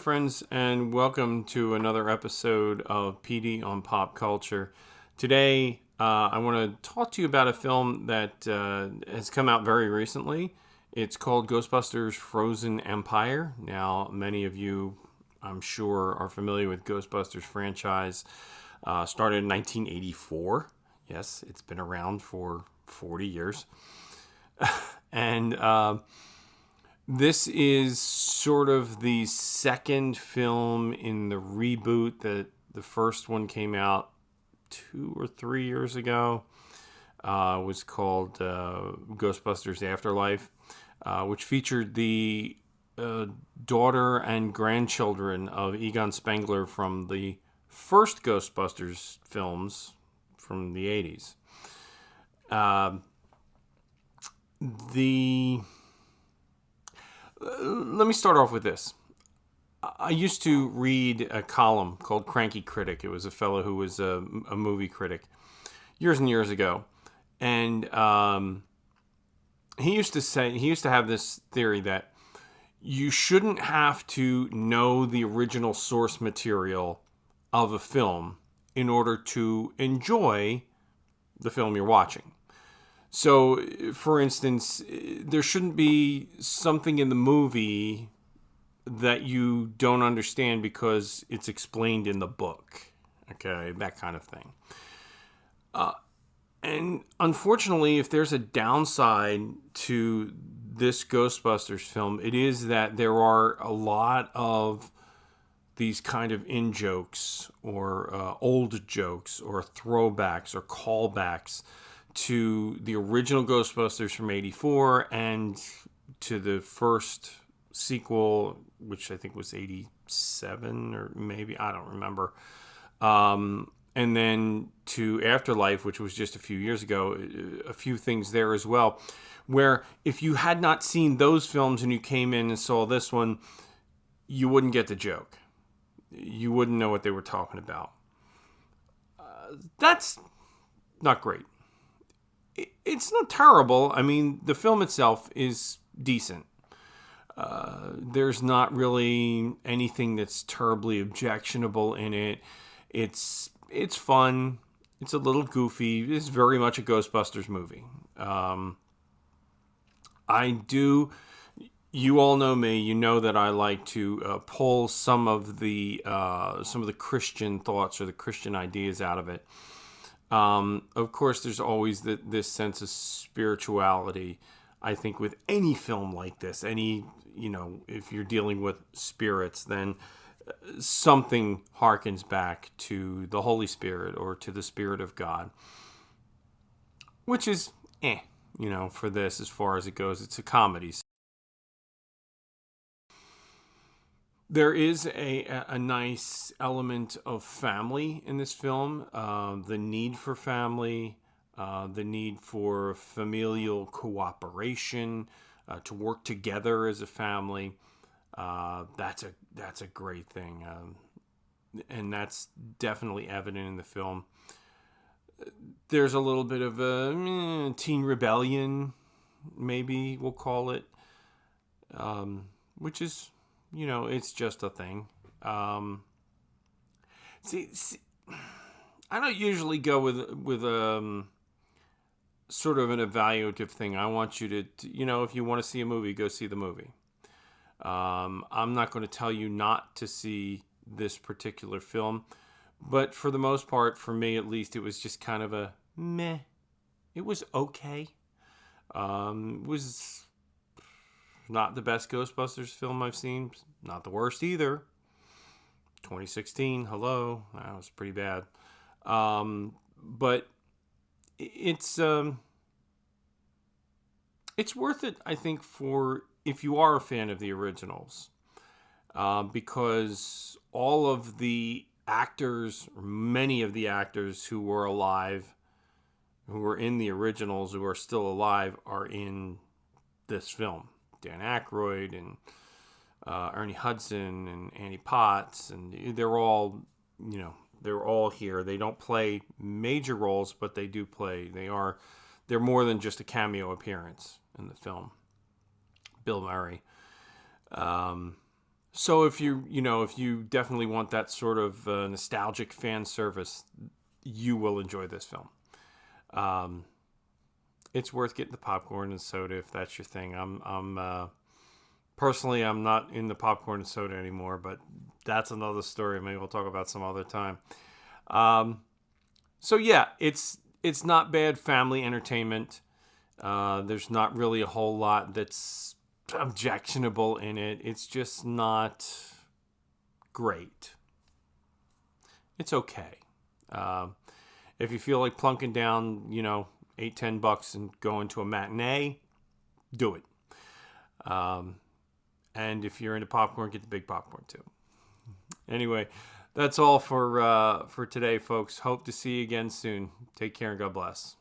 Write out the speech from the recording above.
friends, and welcome to another episode of PD on Pop Culture. Today, I want to talk to you about a film that has come out very recently. It's called Ghostbusters Frozen Empire. Now, many of you, I'm sure, are familiar with Ghostbusters franchise. Started in 1984. Yes, it's been around for 40 years. And this is sort of the second film in the reboot. That the first one came out 2 or 3 years ago. Was called Ghostbusters Afterlife, which featured the daughter and grandchildren of Egon Spengler from the first Ghostbusters films from the 80s. Let me start off with this. I used to read a column called Cranky Critic. It was a fellow who was a movie critic years and years ago. And he used to have this theory that you shouldn't have to know the original source material of a film in order to enjoy the film you're watching. So, for instance, there shouldn't be something in the movie that you don't understand because it's explained in the book. Okay, that kind of thing. And unfortunately, if there's a downside to this Ghostbusters film, it is that there are a lot of these kind of in-jokes or old jokes or throwbacks or callbacks to the original Ghostbusters from '84 and to the first sequel, which I think was '87 or maybe, I don't remember. And then to Afterlife, which was just a few years ago, a few things there as well, where if you had not seen those films and you came in and saw this one, you wouldn't get the joke. You wouldn't know what they were talking about. That's not great. It's not terrible. I mean, the film itself is decent. There's not really anything that's terribly objectionable in it. It's fun. It's a little goofy. It's very much a Ghostbusters movie. You all know me. You know that I like to pull some of the Christian thoughts or the Christian ideas out of it. Of course, there's always this sense of spirituality, I think, with any film like this. If you're dealing with spirits, then something harkens back to the Holy Spirit or to the Spirit of God, which is, for this, as far as it goes. It's a comedy. There is a nice element of family in this film, the need for family, the need for familial cooperation, to work together as a family. That's a great thing, and that's definitely evident in the film. There's a little bit of a teen rebellion, maybe we'll call it, which is, it's just a thing. See, I don't usually go with sort of an evaluative thing. I want you to, if you want to see a movie, go see the movie. I'm not going to tell you not to see this particular film, but for the most part, for me at least, it was just kind of a meh. It was okay. It was not the best Ghostbusters film I've seen. Not the worst either. 2016, hello. That was pretty bad. But it's worth it, I think, for if you are a fan of the originals. Because all of the actors, or many of the actors who were alive, who were in the originals, who are still alive, are in this film. Dan Aykroyd and Ernie Hudson and Annie Potts, and they're all here. They don't play major roles, but they do play. They're more than just a cameo appearance in the film. Bill Murray. So if if you definitely want that sort of nostalgic fan service, you will enjoy this film. Um, it's worth getting the popcorn and soda if that's your thing. Personally, I'm not in the popcorn and soda anymore, but that's another story. Maybe we'll talk about some other time. Um, so yeah, it's not bad family entertainment. There's not really a whole lot that's objectionable in it. It's just not great. It's okay. Um, if you feel like plunking down, $8-10 and going to a matinee, do it. Um, and if you're into popcorn, get the big popcorn too. Anyway, that's all for today, folks. Hope to see you again soon. Take care and God bless.